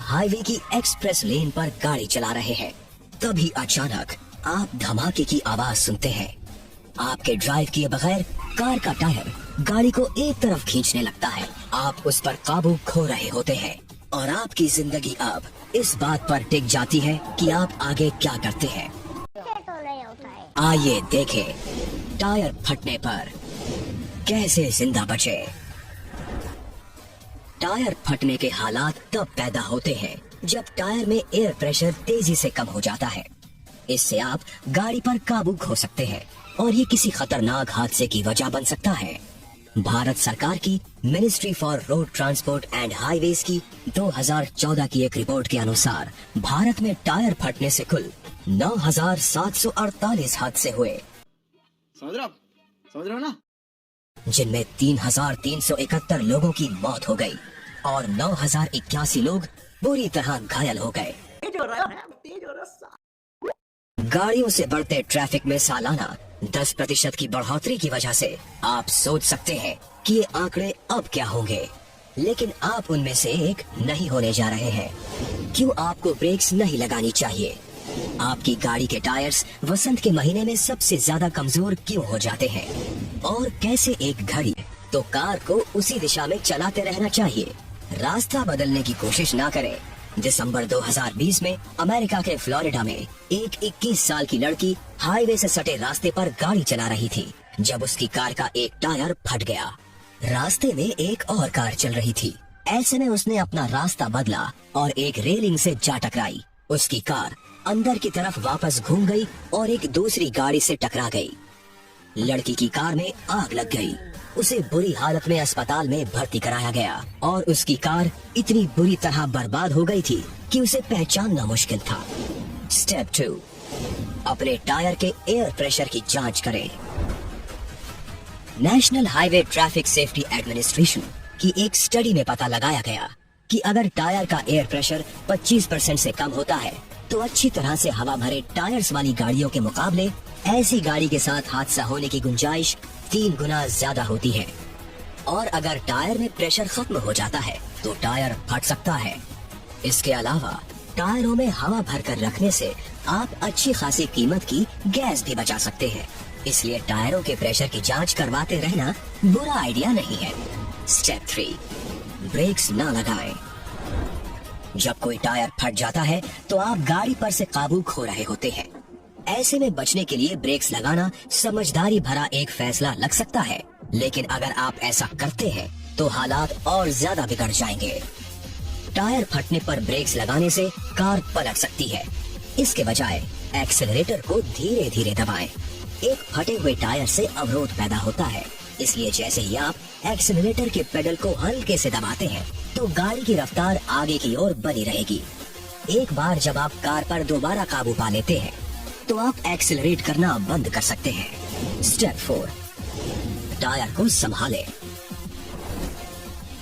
Highway की express लेन पर गाड़ी चला रहे हैं, तभी अचानक आप धमाके की आवाज सुनते हैं। आपके ड्राइव किए बगैर कार का टायर गाड़ी को एक तरफ खींचने लगता है। आप उस पर काबू खो रहे होते हैं और आपकी जिंदगी अब इस बात पर टिक जाती है कि आप आगे क्या करते हैं। आइए देखें टायर फटने पर कैसे जिंदा बचे। टायर फटने के हालात तब पैदा होते हैं जब टायर में एयर प्रेशर तेजी से कम हो जाता है। इससे आप गाड़ी पर काबू खो सकते हैं और ये किसी खतरनाक हादसे की वजह बन सकता है। भारत सरकार की ministry for road transport and highways की 2014 की एक रिपोर्ट के अनुसार भारत में टायर फटने से कुल 9,748 हादसे हुए, समझ रहे हो ना, जिनमें 3,371 लोगों की मौत हो गई और 9,081 लोग बुरी तरह घायल हो गए। गाड़ियों से बढ़ते ट्रैफिक में सालाना 10% की बढ़ोतरी की वजह से आप सोच सकते हैं कि ये आंकड़े अब क्या होंगे, लेकिन आप उनमें से एक नहीं होने जा रहे हैं। क्यों आपको ब्रेक्स नहीं लगानी चाहिए? आपकी गाड़ी के टायर्स वसंत के महीने में सबसे ज्यादा कमजोर क्यों हो जाते हैं? और कैसे एक घड़ी तो कार को उसी दिशा में चलाते रहना चाहिए, रास्ता बदलने की कोशिश ना करें। दिसंबर 2020 में अमेरिका के फ्लोरिडा में एक 21 साल की लड़की हाईवे से सटे रास्ते पर गाड़ी चला रही थी जब उसकी कार का एक टायर फट गया। रास्ते में एक और कार चल रही थी। ऐसे में उसने अपना रास्ता बदला और एक रेलिंग से जा टकराई। उसकी कार अंदर की तरफ वापस घूम गई और एक दूसरी गाड़ी से टकरा गई। लड़की की कार में आग लग गई। उसे बुरी हालत में अस्पताल में भर्ती कराया गया और उसकी कार इतनी बुरी तरह बर्बाद हो गई थी कि उसे पहचानना मुश्किल था। स्टेप 2, अपने टायर के एयर प्रेशर की जांच करें। National highway traffic safety administration की एक स्टडी में पता लगाया गया कि अगर टायर का एयर प्रेशर 25% से कम होता है तो अच्छी तरह से हवा भरे टायर्स वाली गाड़ियों के मुकाबले ऐसी गाड़ी के साथ हादसा होने की गुंजाइश 3 गुना ज्यादा होती है। और अगर टायर में प्रेशर खत्म हो जाता है तो टायर फट सकता है। इसके अलावा टायरों में हवा भरकर रखने से आप अच्छी खासी कीमत की गैस भी बचा सकते हैं। इसलिए टायरों के प्रेशर की जांच करवाते रहना बुरा आइडिया नहीं है। स्टेप 3, ब्रेक्स ना लगाएं। जब कोई टायर फट जाता है तो आप गाड़ी पर से काबू खो रहे होते हैं। ऐसे में बचने के लिए ब्रेक्स लगाना समझदारी भरा एक फैसला लग सकता है, लेकिन अगर आप ऐसा करते हैं तो हालात और ज्यादा बिगड़ जाएंगे। टायर फटने पर ब्रेक्स लगाने से कार पलट सकती है। इसके बजाय एक्सेलरेटर को धीरे धीरे दबाएं। एक फटे हुए टायर से अवरोध पैदा होता है, इसलिए जैसे ही आप एक्सेलरेटर के पेडल को हल्के से दबाते हैं तो गाड़ी की रफ्तार आगे की ओर बनी रहेगी। एक बार जब आप कार पर दोबारा काबू पा लेते हैं तो आप एक्सेलरेट करना बंद कर सकते हैं। स्टेप 4, टायर को संभालें।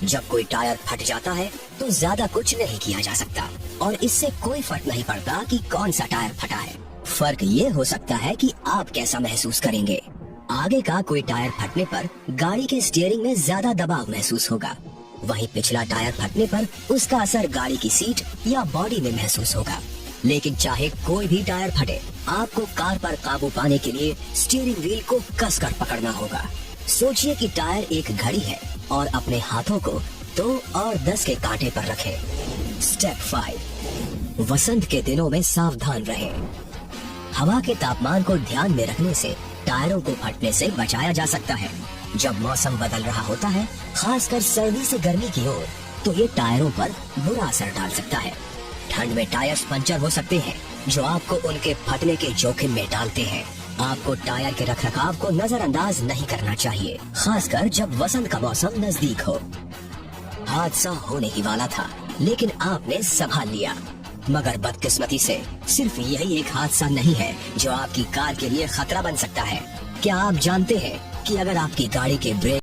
जब कोई टायर फट जाता है तो ज्यादा कुछ नहीं किया जा सकता और इससे कोई फर्क नहीं पड़ता कि कौन सा टायर फटा है। फर्क ये हो सकता है कि आप कैसा महसूस करेंगे। आगे का कोई टायर फटने पर गाड़ी के स्टीयरिंग में ज्यादा दबाव महसूस होगा, वहीं पिछला टायर फटने पर उसका असर गाड़ी की सीट या बॉडी में महसूस होगा। लेकिन चाहे कोई भी टायर फटे, आपको कार पर काबू पाने के लिए स्टीयरिंग व्हील को कसकर पकड़ना होगा। सोचिए कि टायर एक घड़ी है और अपने हाथों को 2 और 10 के कांटे पर रखें। स्टेप 5, वसंत के दिनों में सावधान रहें। हवा के तापमान को ध्यान में रखने से टायरों को फटने से बचाया जा सकता है। जब मौसम बदल रहा होता है, खासकर सर्दी से गर्मी की ओर, तो ये टायरों पर बुरा असर डाल सकता है। ठंड में टायर्स पंचर हो सकते हैं, जो आपको उनके फटने के जोखिम में डालते हैं। आपको टायर के रखरखाव को नजरअंदाज नहीं करना चाहिए, खासकर जब वसंत का मौसम नजदीक हो। हादसा होने ही वाला था, लेकिन आपने संभाल लिया। मगर बदकिस्मती से सिर्फ यही एक हादसा नहीं है जो आपकी कार के लिए खतरा बन सकता है। क्या आप जानते हैं कि अगर आपकी गाड़ी के ब्रेक